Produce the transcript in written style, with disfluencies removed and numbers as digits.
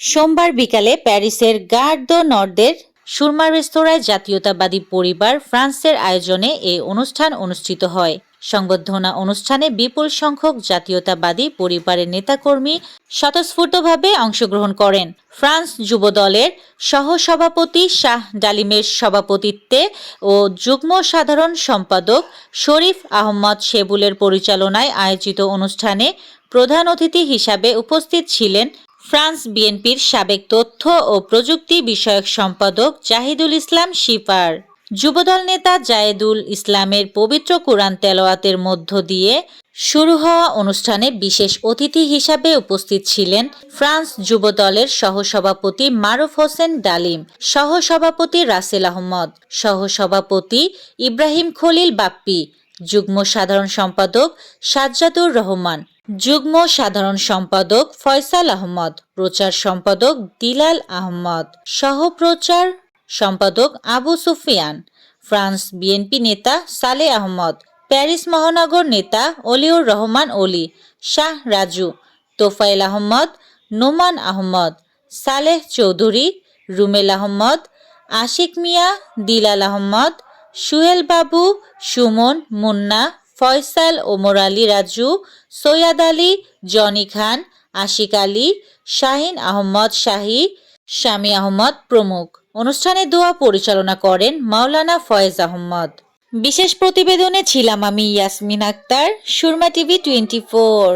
সোমবার বিকালে প্যারিসের গার দ্য নর্দের সুরমা রেস্তোরাঁয় জাতীয়তাবাদী পরিবার ফ্রান্সের আয়োজনে এ অনুষ্ঠান অনুষ্ঠিত হয়। সংবর্ধনা অনুষ্ঠানে বিপুল সংখ্যক জাতীয়তাবাদী পরিবারের নেতাকর্মী স্বতঃস্ফূর্তভাবে অংশগ্রহণ করেন। ফ্রান্স যুবদলের সহসভাপতি শাহ ডালিমের সভাপতিত্বে ও যুগ্ম সাধারণ সম্পাদক শরীফ আহমদ শেবুলের পরিচালনায় আয়োজিত অনুষ্ঠানে প্রধান অতিথি হিসাবে উপস্থিত ছিলেন ফ্রান্স বিএনপির সাবেক তথ্য ও প্রযুক্তি বিষয়ক সম্পাদক জাহিদুল ইসলাম শিপার। যুবদল নেতা জায়েদুল ইসলামের পবিত্র কোরআন তেলাওয়াতের মধ্য দিয়ে শুরু হওয়া অনুষ্ঠানে বিশেষ অতিথি হিসাবে উপস্থিত ছিলেন ফ্রান্স যুবদলের সহসভাপতি মারুফ হোসেন ডালিম, সহসভাপতি রাসেল আহমদ, সহসভাপতি ইব্রাহিম খলিল বাপ্পি, যুগ্ম সাধারণ সম্পাদক সাজ্জাদুর রহমান, যুগ্ম সাধারণ সম্পাদক ফয়সাল আহমদ, প্রচার সম্পাদক দিলাল আহমদ, সহপ্রচার সম্পাদক আবু সুফিয়ান, ফ্রান্স বিএনপি নেতা সালে আহমদ, প্যারিস মহানগর নেতা অলিউর রহমান অলি, শাহ রাজু, তোফায়েল আহমদ, নোমান আহমদ, সালেহ চৌধুরী, রুমেল আহমদ, আশিক মিয়া, দিলাল আহমদ, সুহেল বাবু, সুমন, মুন্না, ফয়সাল, ওমর আলী রাজু, সৈয়দ আলী, জনি খান, আশিক আলী, শাহিন আহমদ শাহী, শামী আহমদ প্রমুখ। অনুষ্ঠানে দোয়া পরিচালনা করেন মাওলানা ফয়েজ আহমদ। বিশেষ প্রতিবেদনে ছিলাম আমি ইয়াসমিন আক্তার, সুরমা টিভি 24।